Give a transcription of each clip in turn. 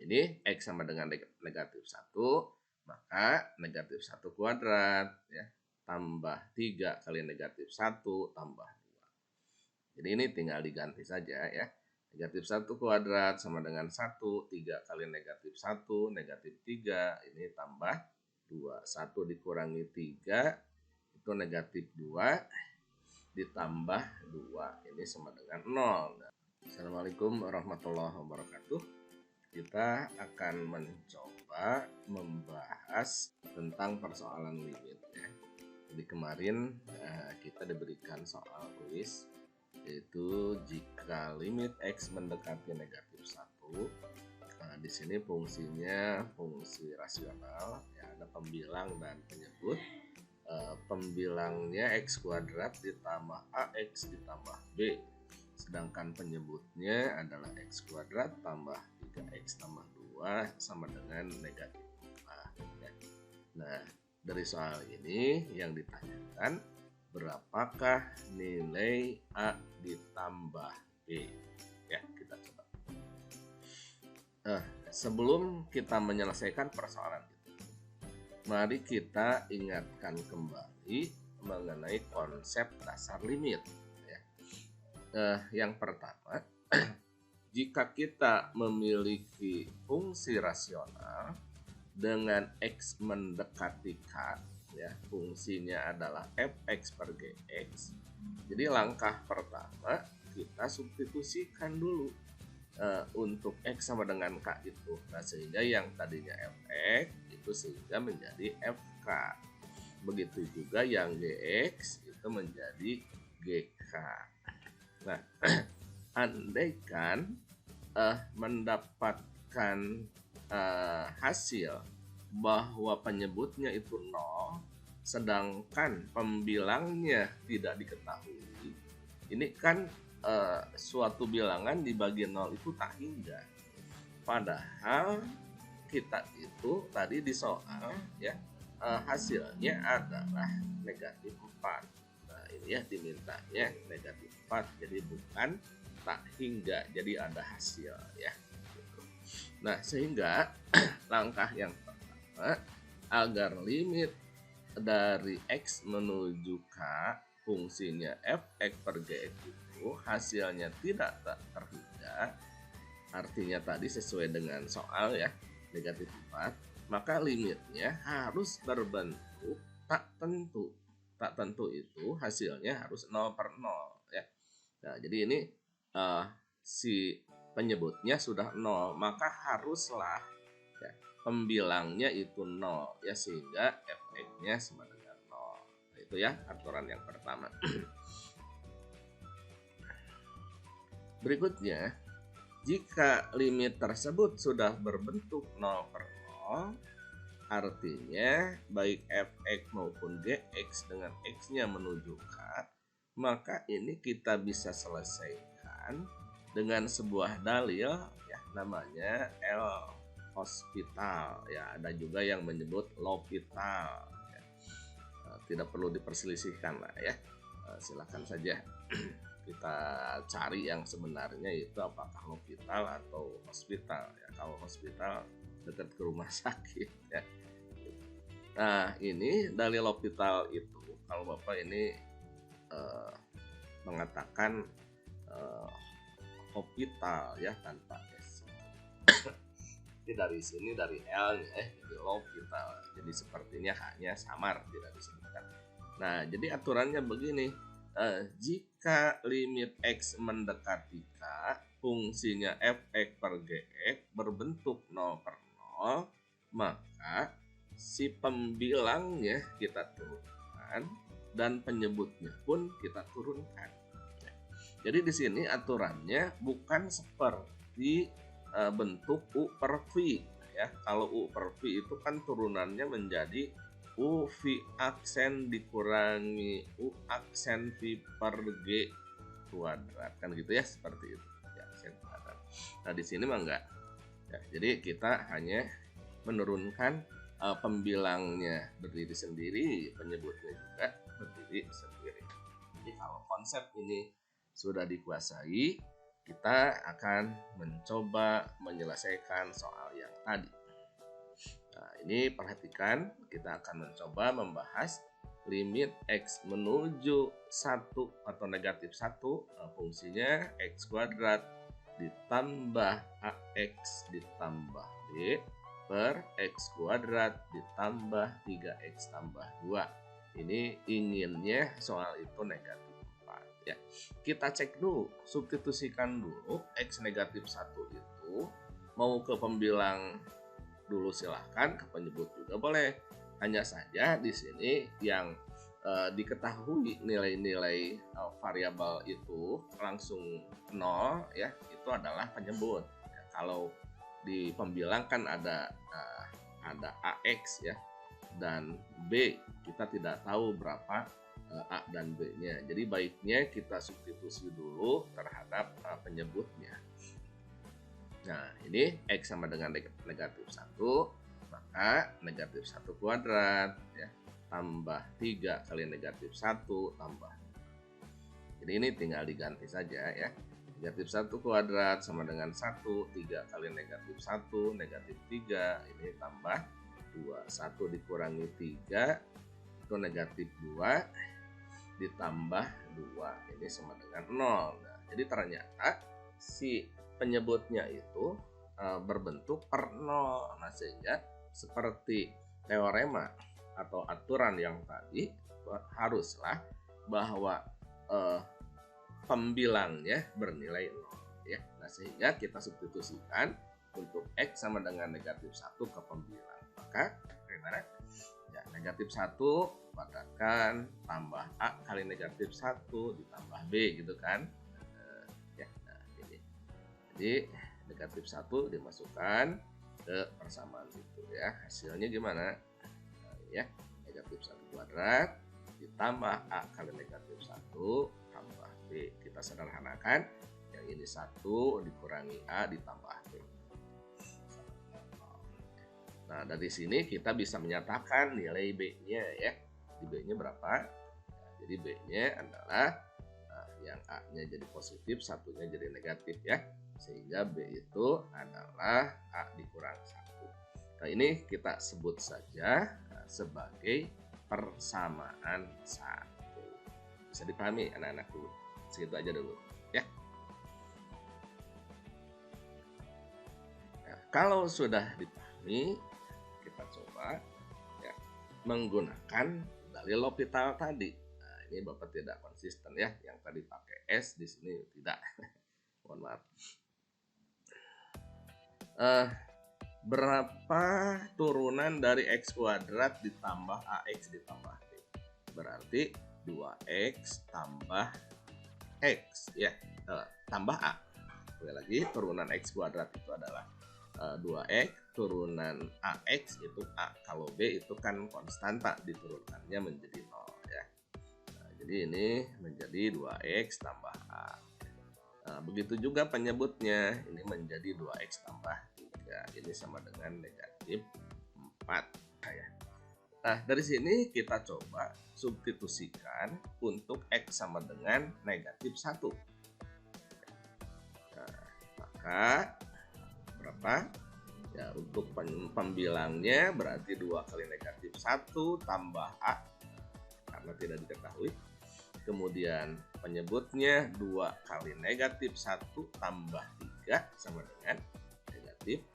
ini X sama dengan negatif 1, maka negatif 1 kuadrat ya, tambah 3 kali negatif 1 tambah 2. Jadi ini tinggal diganti saja ya. Negatif 1 kuadrat sama dengan 1, 3 kali negatif 1, negatif 3, ini tambah 2. 1 dikurangi 3, itu negatif 2, ditambah 2, ini sama dengan 0. Assalamualaikum warahmatullahi wabarakatuh. Kita akan mencoba membahas tentang persoalan limit ya. Jadi kemarin kita diberikan soal kuis, yaitu jika limit X mendekati negatif 1, di sini fungsinya fungsi rasional ya, ada pembilang dan penyebut. Pembilangnya X kuadrat ditambah AX ditambah B, sedangkan penyebutnya adalah X kuadrat tambah 3X tambah 2 sama dengan negatif 5 ya. Nah, dari soal ini yang ditanyakan, berapakah nilai A ditambah B? Ya, kita coba. Sebelum kita menyelesaikan persoalan itu, mari kita ingatkan kembali mengenai konsep dasar limit. Ya. Yang pertama, jika kita memiliki fungsi rasional dengan X mendekati K, ya, fungsinya adalah fx per gx. Jadi langkah pertama kita substitusikan dulu untuk X sama dengan K itu. Nah, sehingga yang tadinya fx itu sehingga menjadi fk. Begitu juga yang gx itu menjadi gk. Nah, andaikan mendapatkan hasil bahwa penyebutnya itu 0, sedangkan pembilangnya tidak diketahui, ini kan suatu bilangan dibagi 0 itu tak hingga. Padahal kita itu tadi di soal ya, hasilnya adalah negatif 4. Nah, ini ya dimintanya negatif 4, jadi bukan tak hingga, jadi ada hasil ya. Nah, sehingga langkah yang pertama, agar limit dari X menuju K fungsinya fx per gx itu hasilnya tidak terhingga, artinya tadi sesuai dengan soal ya, negatif 4, maka limitnya harus berbentuk tak tentu. Tak tentu itu hasilnya harus 0 per 0 ya. Nah, jadi ini si penyebutnya sudah 0, maka haruslah ya, pembilangnya itu 0 ya, sehingga fx-nya sama dengan 0. Nah, itu ya aturan yang pertama. Berikutnya, jika limit tersebut sudah berbentuk 0 per 0, artinya baik fx maupun gx dengan x-nya menuju k, maka ini kita bisa selesaikan dengan sebuah dalil ya, namanya L'Hospital ya, ada juga yang menyebut L'Hopital ya. Tidak perlu diperselisihkan lah ya, silakan saja kita cari yang sebenarnya itu apakah L'Hopital atau hospital ya. Kalau hospital dekat ke rumah sakit ya. Nah, ini dalil L'Hopital itu kalau Bapak ini mengatakan hospital ya tanpa S. Jadi dari sini dari L nya jadi L'Hopital. Jadi sepertinya hanya samar tidak disebutkan. Nah, jadi aturannya begini. Jika limit X mendekati K, fungsinya fx per gx berbentuk 0 per 0, maka si pembilangnya kita turunkan dan penyebutnya pun kita turunkan. Jadi di sini aturannya bukan seperti bentuk U per V ya. Kalau U per V itu kan turunannya menjadi U V aksen dikurangi U aksen V per G kuadrat, kan gitu ya, seperti itu ya, aksen kuadrat. Nah, di sini mah enggak ya, jadi kita hanya menurunkan pembilangnya berdiri sendiri, penyebutnya juga berdiri sendiri. Jadi kalau konsep ini sudah dikuasai, kita akan mencoba menyelesaikan soal yang tadi. Nah, ini perhatikan, kita akan mencoba membahas limit X menuju 1 atau negatif 1, fungsinya X kuadrat ditambah AX ditambah B per X kuadrat ditambah 3X tambah 2. Ini inginnya soal itu negatif 4 ya. Kita cek dulu, substitusikan dulu X negatif 1 itu mau ke pembilang dulu silahkan, ke penyebut juga boleh. Hanya saja di sini yang diketahui nilai-nilai variabel itu langsung 0 ya, itu adalah penyebut. Ya, kalau di pembilang kan ada AX ya dan B, kita tidak tahu berapa A dan B-nya. Jadi baiknya kita substitusi dulu terhadap penyebutnya. Nah, ini X sama dengan negatif 1, maka negatif 1 kuadrat ya, tambah 3 kali negatif 1 tambah. Jadi ini tinggal diganti saja ya. Negatif 1 kuadrat sama dengan 1, 3 kali negatif 1, negatif 3, ini tambah 2, 1 dikurangi 3, itu negatif 2, ditambah 2, ini sama dengan 0. Nah, jadi ternyata si penyebutnya itu berbentuk per 0. Nah, sehingga seperti teorema atau aturan yang tadi, haruslah bahwa pembilangnya bernilai 0 ya. Nah, sehingga kita substitusikan untuk X sama dengan negatif 1 ke pembilang. Maka bagaimana? Ya, negatif 1 kuadratkan tambah A kali negatif 1 ditambah B gitu kan. Ya, nah ini. Jadi negatif 1 dimasukkan ke persamaan itu ya. Hasilnya gimana? Nah, ya, negatif 1 kuadrat ditambah A kali negatif 1 tambah B. Kita sederhanakan, yang ini 1 dikurangi A ditambah B. Nah, dari sini kita bisa menyatakan nilai B-nya ya. Di B-nya berapa? Nah, jadi B-nya adalah yang A-nya jadi positif, satunya jadi negatif ya. Sehingga B itu adalah A dikurang 1. Nah, ini kita sebut saja sebagai persamaan 1. Bisa dipahami anak-anak dulu. Segitu aja dulu ya. Nah, kalau sudah dipahami, kita coba ya menggunakan dalil L'Hopital tadi. Nah, ini Bapak tidak konsisten ya, yang tadi pakai S di sini tidak. Mohon maaf. Berapa turunan dari X kuadrat ditambah AX ditambah B? Berarti 2X tambah X ya, tambah A. Sekali lagi, turunan X kuadrat itu adalah 2X, turunan AX itu A. Kalau B itu kan konstanta, diturunkannya menjadi 0 ya. Nah, jadi ini menjadi 2X tambah A. Nah, begitu juga penyebutnya, ini menjadi 2X tambah 3. Ini sama dengan negatif 4 ya. Nah, dari sini kita coba substitusikan untuk X sama dengan negatif 1. Nah, maka berapa? Ya, untuk pembilangnya berarti 2 kali negatif 1 tambah A karena tidak diketahui. Kemudian penyebutnya 2 kali negatif 1 tambah 3 sama dengan negatif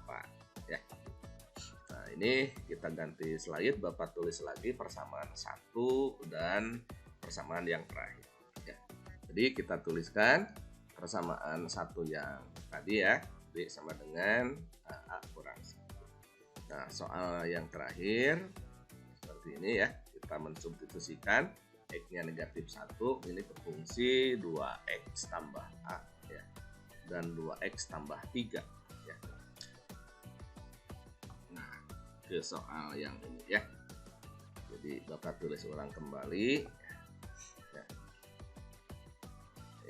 4 ya. Nah, ini kita ganti slide, Bapak tulis lagi persamaan 1 dan persamaan yang terakhir ya. Jadi kita tuliskan persamaan 1 yang tadi ya, B sama dengan A kurang 1. Nah, soal yang terakhir seperti ini ya, kita mensubstitusikan X-nya negatif 1 ini ke fungsi 2X tambah A ya, dan 2X tambah 3 ya. Nah, ke soal yang ini ya. Jadi Bapak tulis ulang kembali ya.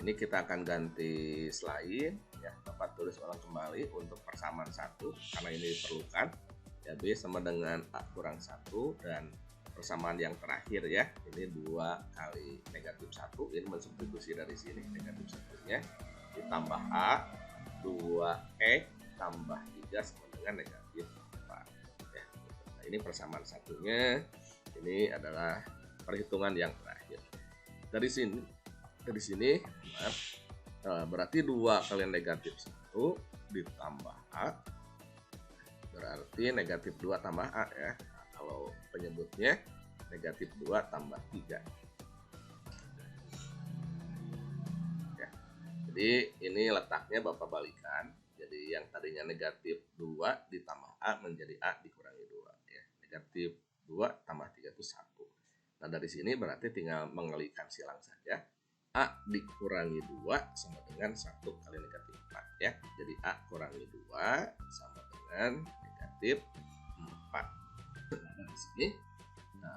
Ini kita akan ganti slide ya. Bapak tulis ulang kembali untuk persamaan 1 karena ini diperlukan ya. B sama dengan A kurang 1 dan persamaan yang terakhir ya, ini 2 kali negatif 1, ini mensubstitusi dari sini negatif 1-nya ditambah A, 2X tambah 3 sama dengan negatif 4 ya. Nah, ini persamaan satunya, ini adalah perhitungan yang terakhir. Dari sini maaf, berarti 2 kali negatif 1 ditambah A berarti negatif 2 tambah A ya. Nah, kalau penyebutnya negatif 2 tambah 3 ya. Jadi ini letaknya Bapak balikan. Jadi yang tadinya negatif 2 ditambah A menjadi A dikurangi 2 ya. Negatif 2 tambah 3 itu 1. Nah dari sini berarti tinggal mengalihkan silang saja. A dikurangi 2 sama dengan 1 kali negatif 4 ya. Jadi A kurangi 2 sama dengan negatif 4. Nah dari sini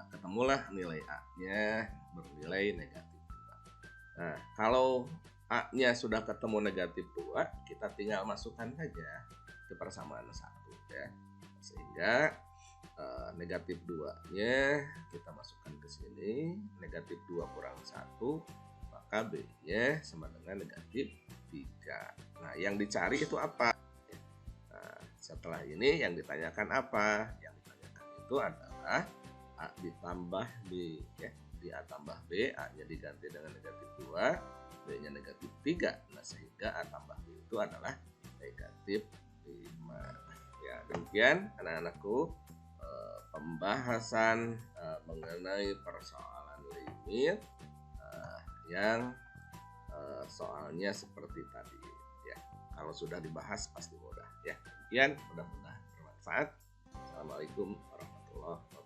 ketemulah nilai A-nya bernilai negatif 2. Nah kalau A-nya sudah ketemu negatif 2, kita tinggal masukkan saja ke persamaan 1 ya. Sehingga negatif 2-nya kita masukkan ke sini, negatif 2 kurang 1, maka B-nya sama dengan negatif 3. Nah yang dicari itu apa? Nah, setelah ini yang ditanyakan apa? Yang ditanyakan itu adalah A ditambah B ya. Di A tambah B, A-nya diganti dengan negatif 2, B-nya negatif 3. Nah, sehingga A tambah B itu adalah negatif 5. Ya, demikian anak-anakku pembahasan mengenai persoalan limit yang soalnya seperti tadi ya. Kalau sudah dibahas pasti mudah ya. Demikian, mudah-mudahan bermanfaat. Assalamualaikum warahmatullahi wabarakatuh.